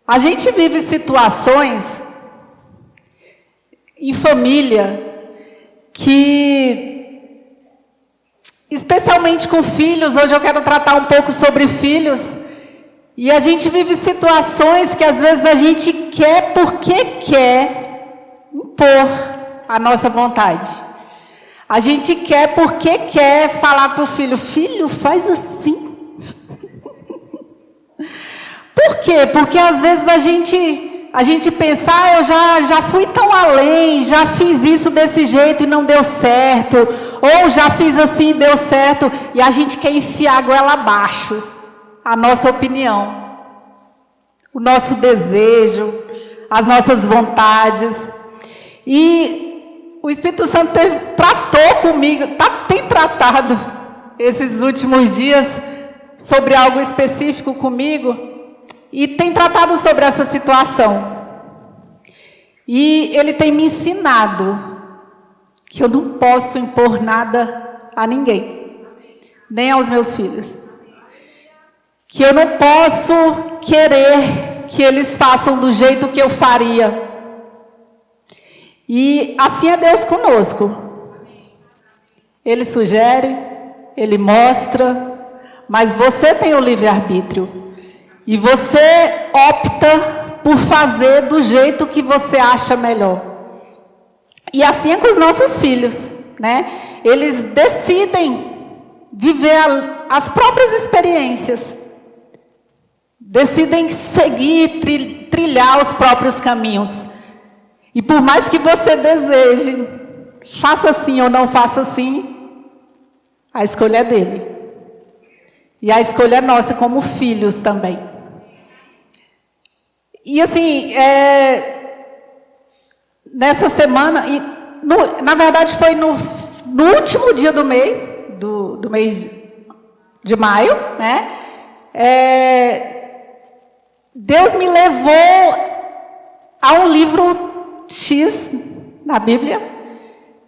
A gente vive situações em família que, especialmente com filhos, hoje eu quero tratar um pouco sobre filhos, e a gente vive situações que às vezes a gente quer porque quer impor a nossa vontade. A gente quer porque quer falar para o filho, filho, faz assim. Por quê? Porque às vezes a gente pensa, eu já fui tão além, já fiz isso desse jeito e não deu certo, ou já fiz assim e deu certo, e a gente quer enfiar a goela abaixo a nossa opinião, o nosso desejo, as nossas vontades. E o Espírito Santo tratou comigo, tem tratado esses últimos dias sobre algo específico comigo, e tem tratado sobre essa situação. E ele tem me ensinado que eu não posso impor nada a ninguém, nem aos meus filhos. Que eu não posso querer que eles façam do jeito que eu faria. E assim é Deus conosco. Ele sugere, ele mostra, mas você tem o livre-arbítrio. E você opta por fazer do jeito que você acha melhor. E assim é com os nossos filhos, né? Eles decidem viver as próprias experiências. Decidem seguir, trilhar os próprios caminhos. E por mais que você deseje, faça assim ou não faça assim, a escolha é dele. E a escolha é nossa como filhos também. E assim, nessa semana, na verdade foi no último dia do mês, do mês de maio, né? Deus me levou a um livro X na Bíblia,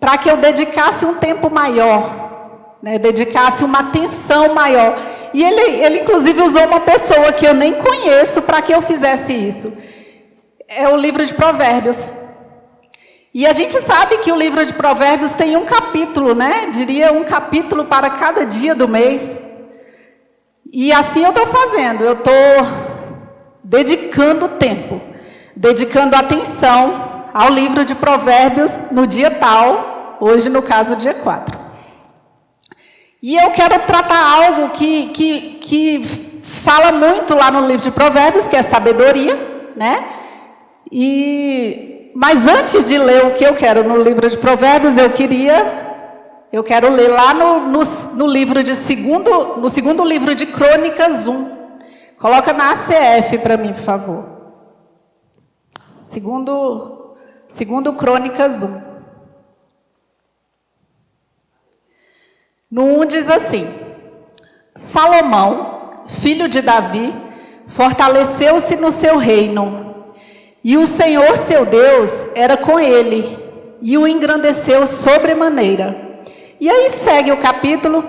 para que eu dedicasse um tempo maior, né? Dedicasse uma atenção maior. E ele inclusive usou uma pessoa que eu nem conheço para que eu fizesse isso. É o livro de Provérbios. E a gente sabe que o livro de Provérbios tem um capítulo, né? Diria um capítulo para cada dia do mês. E assim eu estou fazendo. Eu estou dedicando tempo, dedicando atenção ao livro de Provérbios no dia tal, hoje no caso dia 4. E eu quero tratar algo que fala muito lá no livro de Provérbios, que é sabedoria, né? Mas antes de ler o que eu quero no livro de Provérbios, eu quero ler lá no livro de no segundo livro de Crônicas 1. Coloca na ACF para mim, por favor. Segundo Crônicas 1. No 1 diz assim: Salomão, filho de Davi, fortaleceu-se no seu reino, e o Senhor seu Deus era com ele, e o engrandeceu sobremaneira. E aí segue o capítulo,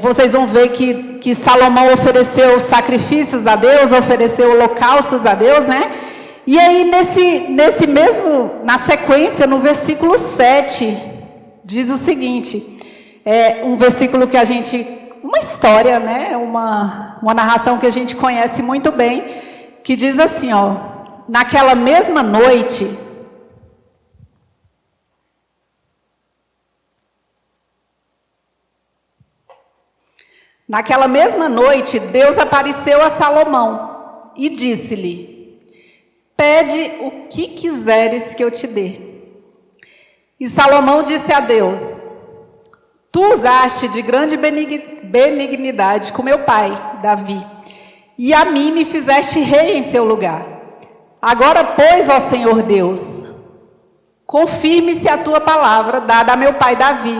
vocês vão ver que Salomão ofereceu sacrifícios a Deus, ofereceu holocaustos a Deus, né? E aí nesse mesmo, na sequência, no versículo 7, diz o seguinte... um versículo que uma história, né? Uma narração que a gente conhece muito bem, que diz assim, naquela mesma noite, Deus apareceu a Salomão e disse-lhe: pede o que quiseres que eu te dê. E Salomão disse a Deus: tu usaste de grande benignidade com meu pai, Davi, e a mim me fizeste rei em seu lugar. Agora, pois, ó Senhor Deus, confirme-se a tua palavra dada a meu pai Davi,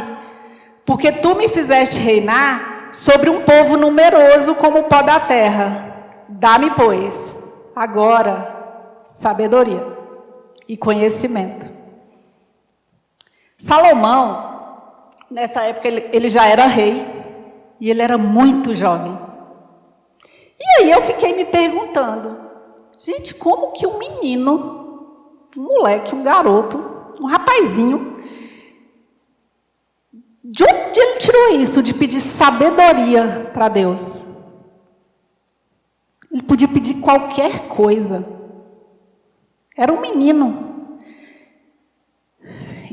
porque tu me fizeste reinar sobre um povo numeroso como o pó da terra. Dá-me, pois, agora, sabedoria e conhecimento. Salomão, nessa época, ele já era rei, e ele era muito jovem. E aí eu fiquei me perguntando, gente, como que um menino, um moleque, um garoto, um rapazinho, de onde ele tirou isso de pedir sabedoria para Deus? Ele podia pedir qualquer coisa. Era um menino.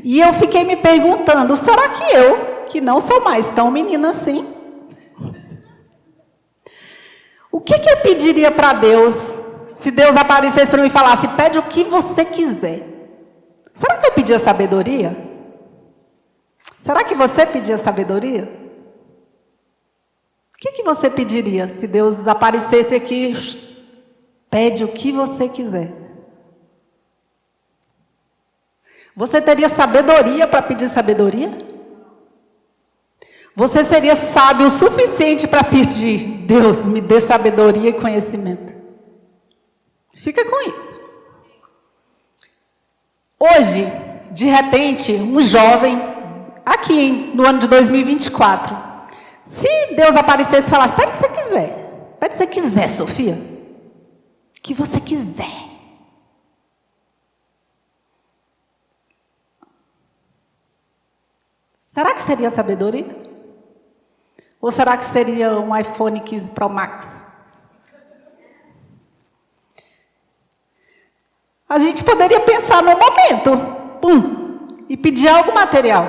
E eu fiquei me perguntando, será que eu, que não sou mais tão menina assim, o que eu pediria para Deus, se Deus aparecesse para mim e falasse, pede o que você quiser? Será que eu pedia sabedoria? Será que você pedia sabedoria? O que você pediria se Deus aparecesse aqui, pede o que você quiser? Você teria sabedoria para pedir sabedoria? Você seria sábio o suficiente para pedir, Deus, me dê sabedoria e conhecimento? Fica com isso. Hoje, de repente, um jovem, aqui no ano de 2024, se Deus aparecesse e falasse, pede o que você quiser. Pede o que você quiser, Sofia. O que você quiser. Será que seria sabedoria? Ou será que seria um iPhone 15 Pro Max? A gente poderia pensar no momento, e pedir algo material.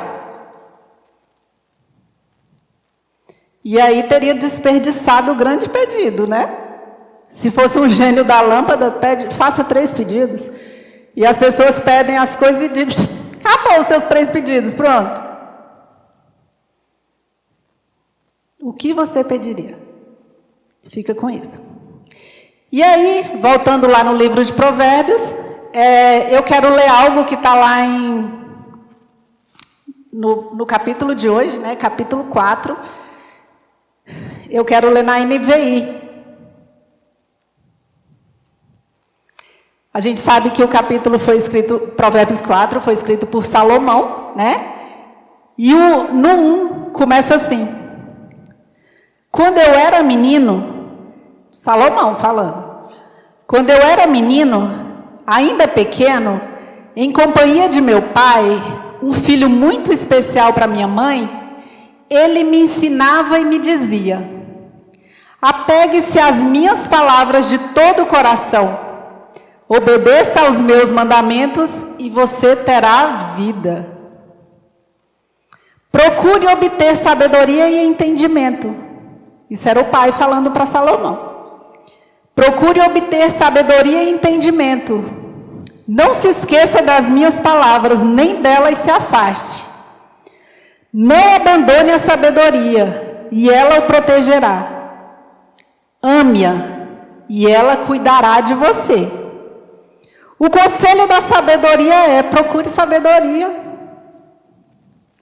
E aí teria desperdiçado o grande pedido, né? Se fosse um gênio da lâmpada, faça 3 pedidos. E as pessoas pedem as coisas e dizem, acabou os seus 3 pedidos, pronto. O que você pediria? Fica com isso. E aí, voltando lá no livro de Provérbios, eu quero ler algo que está lá no capítulo de hoje, né, capítulo 4. Eu quero ler na NVI. A gente sabe que o capítulo foi escrito, Provérbios 4, foi escrito por Salomão, né? E no 1 começa assim. Quando eu era menino, Salomão falando, quando eu era menino, ainda pequeno, em companhia de meu pai, um filho muito especial para minha mãe, ele me ensinava e me dizia, apegue-se às minhas palavras de todo o coração, obedeça aos meus mandamentos e você terá vida. Procure obter sabedoria e entendimento. Isso era o pai falando para Salomão. Procure obter sabedoria e entendimento. Não se esqueça das minhas palavras, nem delas se afaste. Não abandone a sabedoria, e ela o protegerá. Ame-a, e ela cuidará de você. O conselho da sabedoria é, procure sabedoria.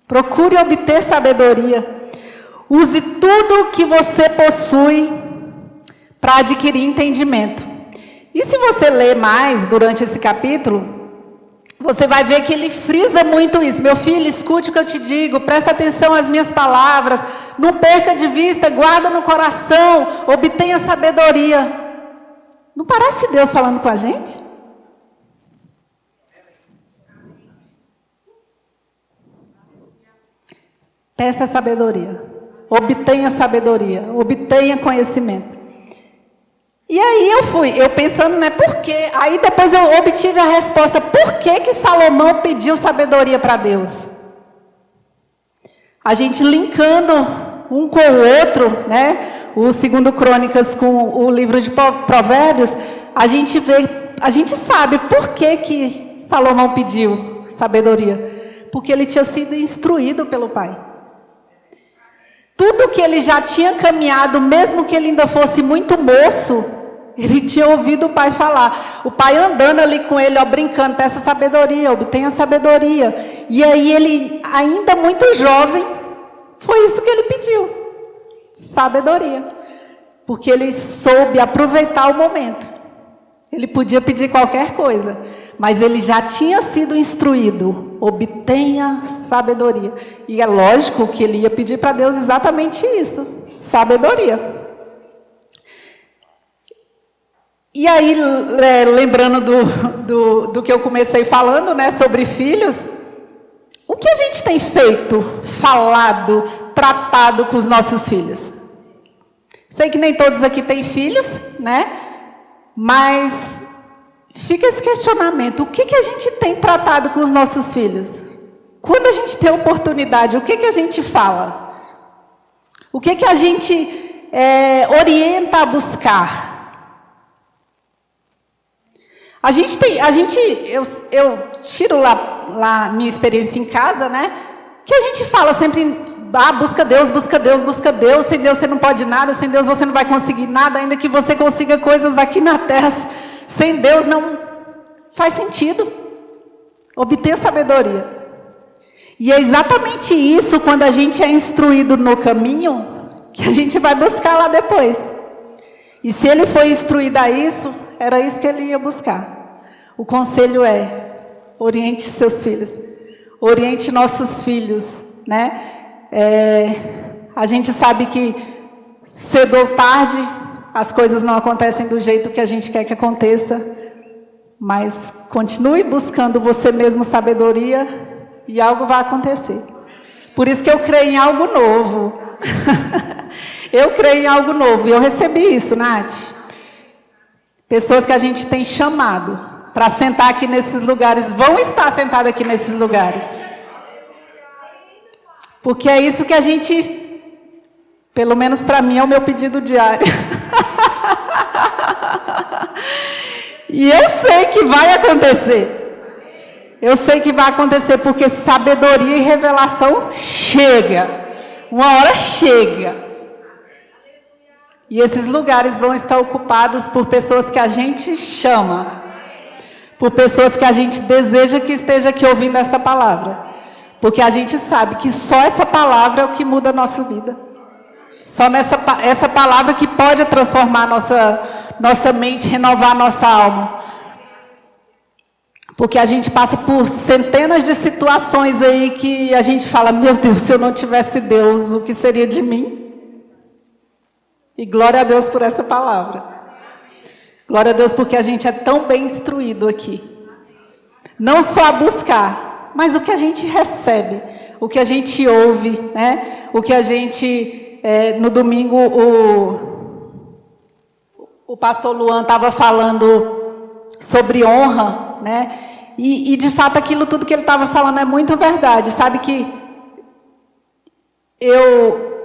Procure obter sabedoria. Use tudo o que você possui para adquirir entendimento. E se você ler mais durante esse capítulo, você vai ver que ele frisa muito isso. Meu filho, escute o que eu te digo, presta atenção às minhas palavras, não perca de vista, guarda no coração, obtenha sabedoria. Não parece Deus falando com a gente? Peça sabedoria. Obtenha sabedoria, obtenha conhecimento. E aí eu pensando, né, por quê? Aí depois eu obtive a resposta, por que Salomão pediu sabedoria para Deus? A gente linkando um com o outro, né, o 2 Crônicas com o livro de Provérbios, a gente sabe por que Salomão pediu sabedoria. Porque ele tinha sido instruído pelo pai. Tudo que ele já tinha caminhado, mesmo que ele ainda fosse muito moço, ele tinha ouvido o pai falar. O pai andando ali com ele, ó, brincando, peça sabedoria, obtenha sabedoria. E aí ele, ainda muito jovem, foi isso que ele pediu. Sabedoria. Porque ele soube aproveitar o momento. Ele podia pedir qualquer coisa, mas ele já tinha sido instruído. Obtenha sabedoria. E é lógico que ele ia pedir para Deus exatamente isso, sabedoria. E aí, lembrando do que eu comecei falando, né, sobre filhos, o que a gente tem feito, falado, tratado com os nossos filhos? Sei que nem todos aqui têm filhos, né? Mas fica esse questionamento: o que a gente tem tratado com os nossos filhos? Quando a gente tem oportunidade, o que a gente fala? O que a gente orienta a buscar? Eu tiro lá minha experiência em casa, né? Que a gente fala sempre, busca Deus, busca Deus, busca Deus. Sem Deus você não pode nada, sem Deus você não vai conseguir nada, ainda que você consiga coisas aqui na terra. Sem Deus não faz sentido. Obter sabedoria. E é exatamente isso, quando a gente é instruído no caminho, que a gente vai buscar lá depois. E se ele foi instruído a isso, era isso que ele ia buscar. O conselho é: oriente seus filhos, oriente nossos filhos, né? A gente sabe que cedo ou tarde as coisas não acontecem do jeito que a gente quer que aconteça, mas continue buscando você mesmo sabedoria e algo vai acontecer. Por isso que eu creio em algo novo. Eu creio em algo novo. E eu recebi isso, Nath. Pessoas que a gente tem chamado para sentar aqui nesses lugares, vão estar sentadas aqui nesses lugares. Porque é isso que a gente, pelo menos para mim, é o meu pedido diário. E eu sei que vai acontecer. Eu sei que vai acontecer, porque sabedoria e revelação chega. Uma hora chega. E esses lugares vão estar ocupados por pessoas que a gente chama. Por pessoas que a gente deseja que esteja aqui ouvindo essa palavra. Porque a gente sabe que só essa palavra é o que muda a nossa vida. Só essa palavra que pode transformar nossa mente, renovar a nossa alma. Porque a gente passa por centenas de situações aí que a gente fala: meu Deus, se eu não tivesse Deus, o que seria de mim? E glória a Deus por essa palavra. Glória a Deus porque a gente é tão bem instruído aqui. Não só a buscar, mas o que a gente recebe, o que a gente ouve, né? O que a gente, no domingo, o pastor Luan estava falando sobre honra, né? E de fato aquilo tudo que ele estava falando é muito verdade. Sabe que eu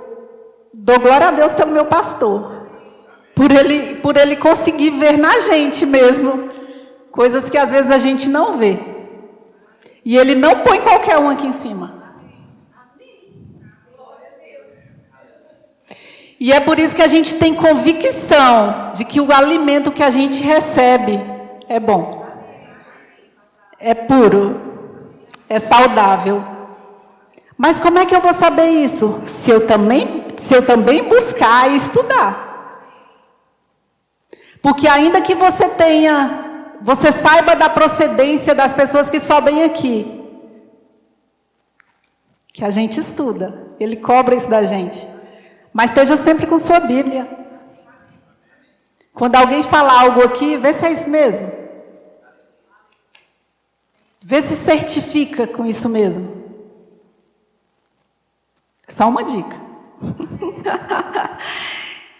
dou glória a Deus pelo meu pastor, por ele conseguir ver na gente mesmo coisas que às vezes a gente não vê. E ele não põe qualquer um aqui em cima. E é por isso que a gente tem convicção de que o alimento que a gente recebe é bom. É puro, é saudável. Mas como é que eu vou saber isso? Se eu também buscar e estudar. Porque ainda que você saiba da procedência das pessoas que sobem aqui, que a gente estuda, ele cobra isso da gente. Mas esteja sempre com sua Bíblia. Quando alguém falar algo aqui, vê se é isso mesmo. Vê se certifica com isso mesmo. Só uma dica.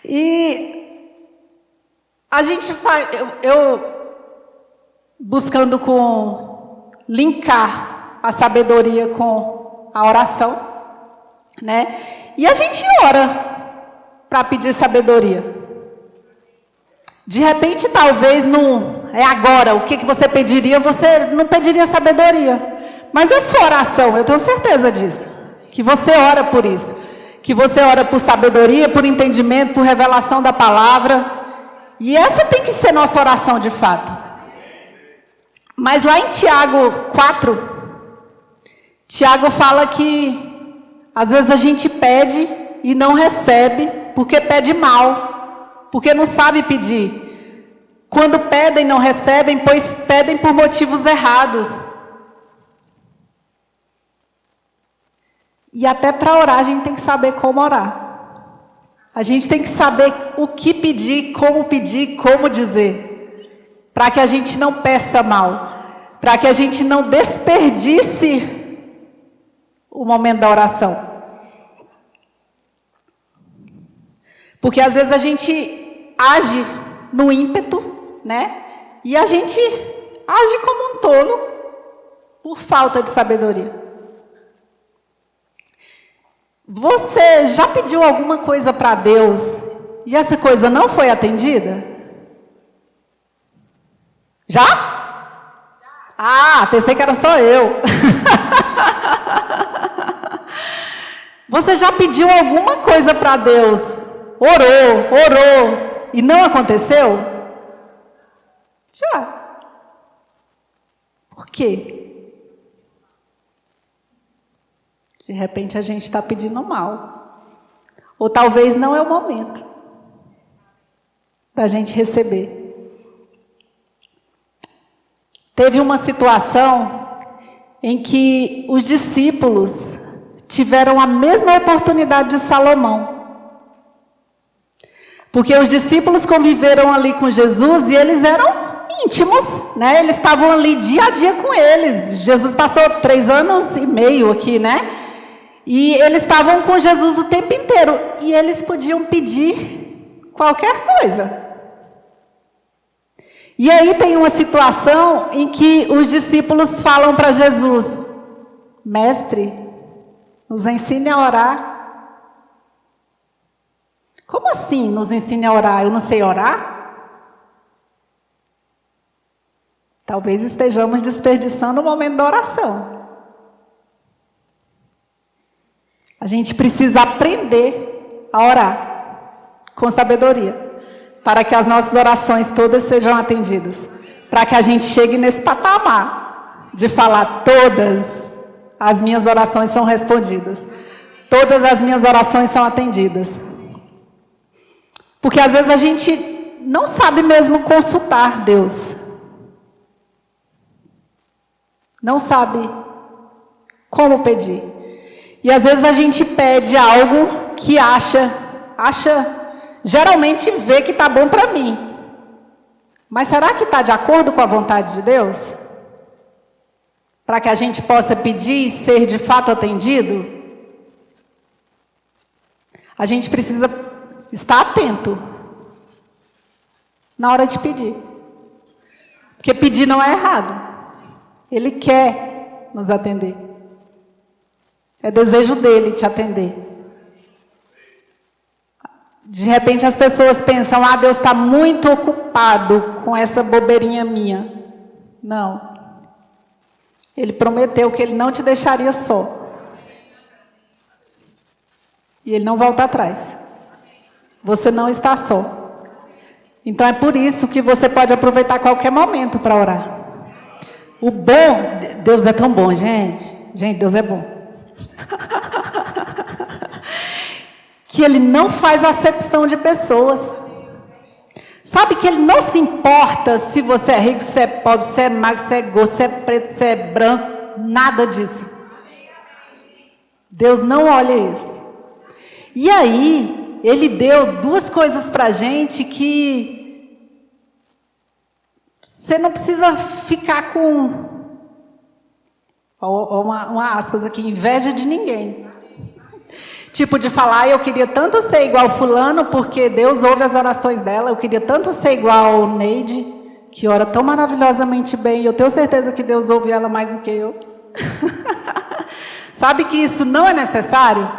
E a gente faz, eu buscando linkar a sabedoria com a oração, né? E a gente ora para pedir sabedoria. De repente, talvez não é agora, o que você pediria, você não pediria sabedoria. Mas a sua oração, eu tenho certeza disso. Que você ora por isso. Que você ora por sabedoria, por entendimento, por revelação da palavra. E essa tem que ser nossa oração de fato. Mas lá em Tiago 4, Tiago fala que às vezes a gente pede e não recebe porque pede mal. Porque não sabe pedir. Quando pedem, não recebem, pois pedem por motivos errados. E até para orar, a gente tem que saber como orar. A gente tem que saber o que pedir, como dizer. para que a gente não peça mal, para que a gente não desperdice o momento da oração. Porque às vezes a gente age no ímpeto, né? E a gente age como um tolo por falta de sabedoria. Você já pediu alguma coisa para Deus e essa coisa não foi atendida? Já? Ah, pensei que era só eu. Você já pediu alguma coisa para Deus? Orou, e não aconteceu? Já. Por quê? De repente a gente está pedindo mal. Ou talvez não é o momento da gente receber. Teve uma situação em que os discípulos tiveram a mesma oportunidade de Salomão. Porque os discípulos conviveram ali com Jesus e eles eram íntimos, né? Eles estavam ali dia a dia com eles. Jesus passou 3 anos e meio aqui, né? E eles estavam com Jesus o tempo inteiro. E eles podiam pedir qualquer coisa. E aí tem uma situação em que os discípulos falam para Jesus: Mestre, nos ensine a orar. Como assim nos ensine a orar? Eu não sei orar? Talvez estejamos desperdiçando o momento da oração. A gente precisa aprender a orar com sabedoria, para que as nossas orações todas sejam atendidas. Para que a gente chegue nesse patamar de falar: todas as minhas orações são respondidas. Todas as minhas orações são atendidas. Porque às vezes a gente não sabe mesmo consultar Deus. Não sabe como pedir. E às vezes a gente pede algo que acha, geralmente vê que está bom para mim. Mas será que está de acordo com a vontade de Deus? Para que a gente possa pedir e ser de fato atendido? A gente precisa estar atento na hora de pedir. Porque pedir não é errado. Ele quer nos atender. É desejo dele te atender. De repente as pessoas pensam: ah, Deus está muito ocupado com essa bobeirinha minha. Não. Ele prometeu que ele não te deixaria só. E ele não volta atrás. Você não está só. Então é por isso que você pode aproveitar qualquer momento para orar. O bom, Deus é tão bom, gente. Gente, Deus é bom. Que Ele não faz acepção de pessoas. Sabe que Ele não se importa se você é rico, se é pobre, se é magro, se é gordo, se é preto, se é branco. Nada disso. Deus não olha isso. E aí, Ele deu 2 coisas para a gente que você não precisa ficar com, uma aspas aqui, inveja de ninguém. Tipo de falar: eu queria tanto ser igual fulano, porque Deus ouve as orações dela. Eu queria tanto ser igual Neide, que ora tão maravilhosamente bem. Eu tenho certeza que Deus ouve ela mais do que eu. Sabe que isso não é necessário?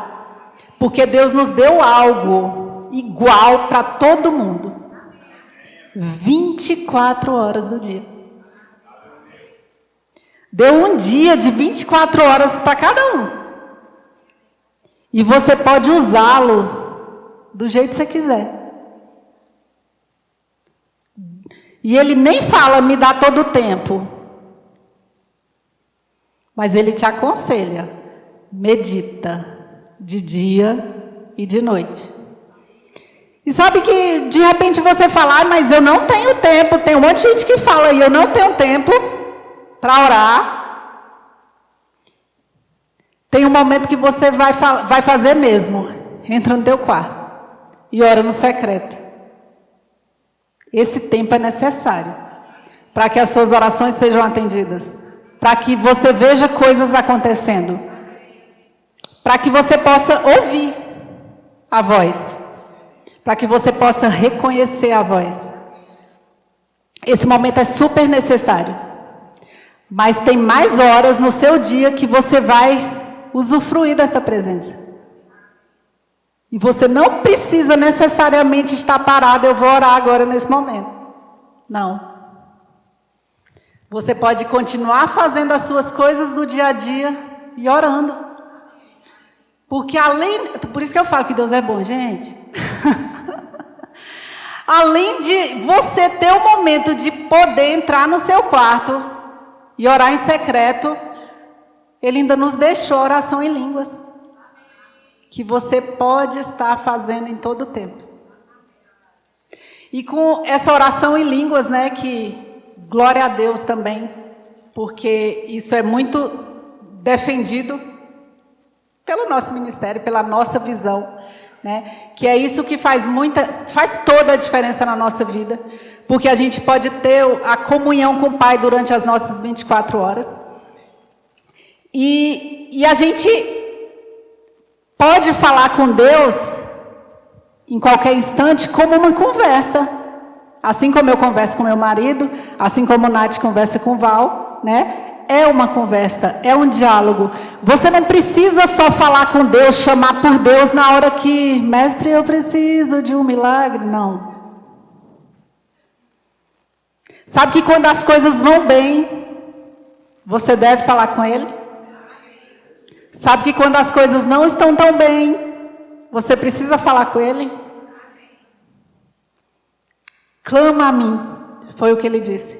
Porque Deus nos deu algo igual para todo mundo. 24 horas do dia. Deu um dia de 24 horas para cada um. E você pode usá-lo do jeito que você quiser. E Ele nem fala: me dá todo o tempo. Mas Ele te aconselha: medita de dia e de noite. E sabe que de repente você fala: mas eu não tenho tempo. Tem um monte de gente que fala: e eu não tenho tempo para orar. Tem um momento que você vai fazer mesmo. Entra no teu quarto e ora no secreto. Esse tempo é necessário. para que as suas orações sejam atendidas, para que você veja coisas acontecendo, para que você possa ouvir a voz, para que você possa reconhecer a voz. Esse momento é super necessário, mas tem mais horas no seu dia que você vai usufruir dessa presença. E você não precisa necessariamente estar parado, eu vou orar agora nesse momento. Não. Você pode continuar fazendo as suas coisas do dia a dia e orando. Porque por isso que eu falo que Deus é bom, gente. Além de você ter o momento de poder entrar no seu quarto e orar em secreto, Ele ainda nos deixou a oração em línguas, que você pode estar fazendo em todo o tempo. E com essa oração em línguas, né, que glória a Deus também, porque isso é muito defendido pelo nosso ministério, pela nossa visão, né, que é isso que faz toda a diferença na nossa vida, porque a gente pode ter a comunhão com o Pai durante as nossas 24 horas, e a gente pode falar com Deus em qualquer instante como uma conversa. Assim como eu converso com meu marido, assim como o Nath conversa com o Val, né? É uma conversa, é um diálogo. Você não precisa só falar com Deus, chamar por Deus na hora que, mestre, eu preciso de um milagre. Não. Sabe que quando as coisas vão bem, você deve falar com Ele? Sabe que quando as coisas não estão tão bem, você precisa falar com Ele? Clama a mim, foi o que Ele disse.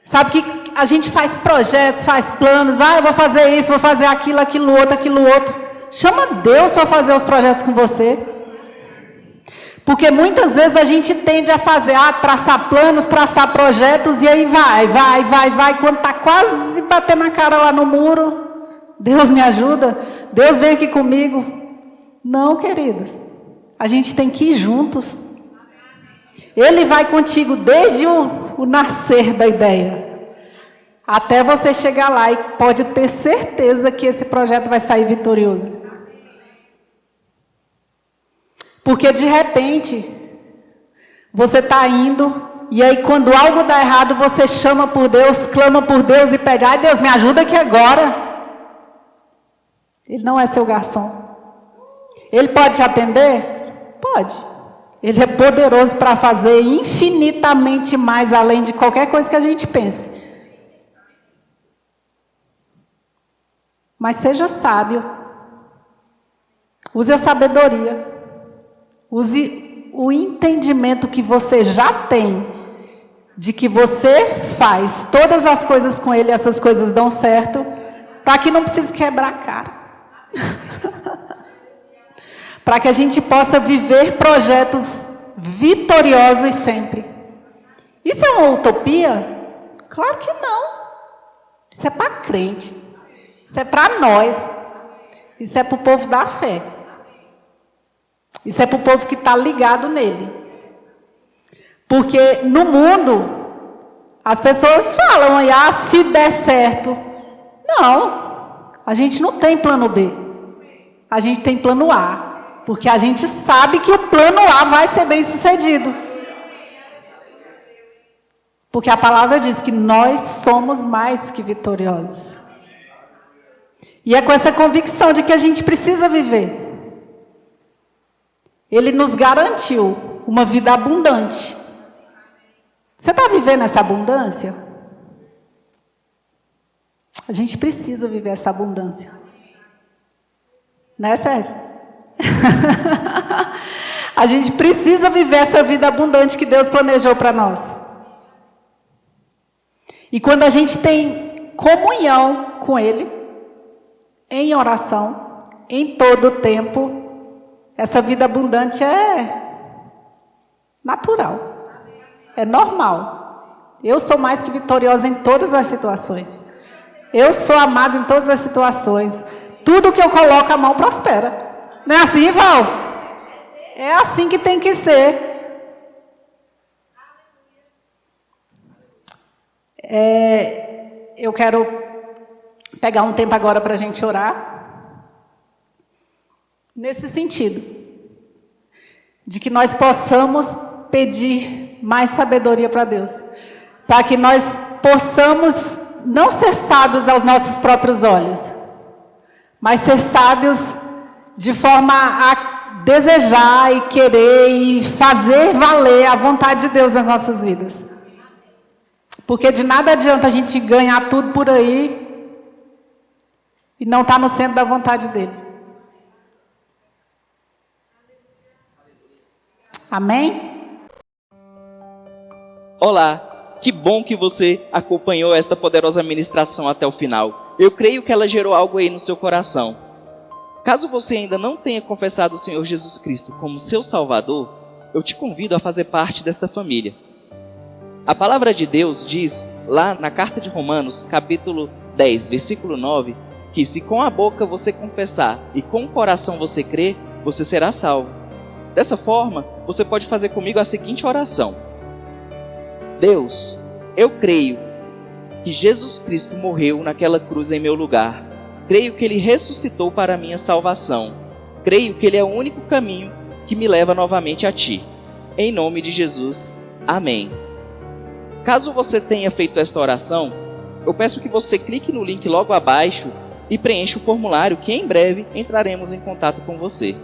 Sabe que a gente faz projetos, faz planos, eu vou fazer isso, vou fazer aquilo outro. Chama Deus para fazer os projetos com você. Porque muitas vezes a gente tende a fazer, traçar planos, traçar projetos, e aí vai, quando está quase batendo a cara lá no muro, Deus me ajuda, Deus vem aqui comigo. Não, queridos, a gente tem que ir juntos. Ele vai contigo desde o nascer da ideia, até você chegar lá, e pode ter certeza que esse projeto vai sair vitorioso. Porque de repente, você está indo, e aí quando algo dá errado, você chama por Deus, clama por Deus e pede, Deus, me ajuda aqui agora. Ele não é seu garçom. Ele pode te atender? Pode. Ele é poderoso para fazer infinitamente mais além de qualquer coisa que a gente pense. Mas seja sábio. Use a sabedoria. Use o entendimento que você já tem de que você faz todas as coisas com Ele, essas coisas dão certo, para que não precise quebrar a cara. Para que a gente possa viver projetos vitoriosos sempre. Isso é uma utopia? Claro que não. Isso é para crente. Isso é para nós. Isso é para o povo da fé. Isso é para o povo que está ligado nele. Porque no mundo, as pessoas falam, se der certo. Não. A gente não tem plano B. A gente tem plano A. Porque a gente sabe que o plano A vai ser bem sucedido. Porque a palavra diz que nós somos mais que vitoriosos. E é com essa convicção de que a gente precisa viver. Ele nos garantiu uma vida abundante. Você está vivendo essa abundância? A gente precisa viver essa abundância. Né, Sérgio? A gente precisa viver essa vida abundante que Deus planejou para nós. E quando a gente tem comunhão com Ele, em oração, em todo o tempo, essa vida abundante é natural, é normal. Eu sou mais que vitoriosa em todas as situações. Eu sou amado em todas as situações. Tudo que eu coloco a mão prospera. Não é assim, Val? É assim que tem que ser. Eu quero pegar um tempo agora para a gente orar. Nesse sentido, de que nós possamos pedir mais sabedoria para Deus. Para que nós possamos não ser sábios aos nossos próprios olhos, mas ser sábios de forma a desejar e querer e fazer valer a vontade de Deus nas nossas vidas. Porque de nada adianta a gente ganhar tudo por aí e não estar no centro da vontade dele. Amém? Olá, que bom que você acompanhou esta poderosa ministração até o final. Eu creio que ela gerou algo aí no seu coração. Caso você ainda não tenha confessado o Senhor Jesus Cristo como seu Salvador, eu te convido a fazer parte desta família. A palavra de Deus diz, lá na carta de Romanos, capítulo 10, versículo 9, que se com a boca você confessar e com o coração você crer, você será salvo. Dessa forma, você pode fazer comigo a seguinte oração: Deus, eu creio que Jesus Cristo morreu naquela cruz em meu lugar. Creio que Ele ressuscitou para a minha salvação. Creio que Ele é o único caminho que me leva novamente a Ti. Em nome de Jesus, amém. Caso você tenha feito esta oração, eu peço que você clique no link logo abaixo e preencha o formulário que em breve entraremos em contato com você.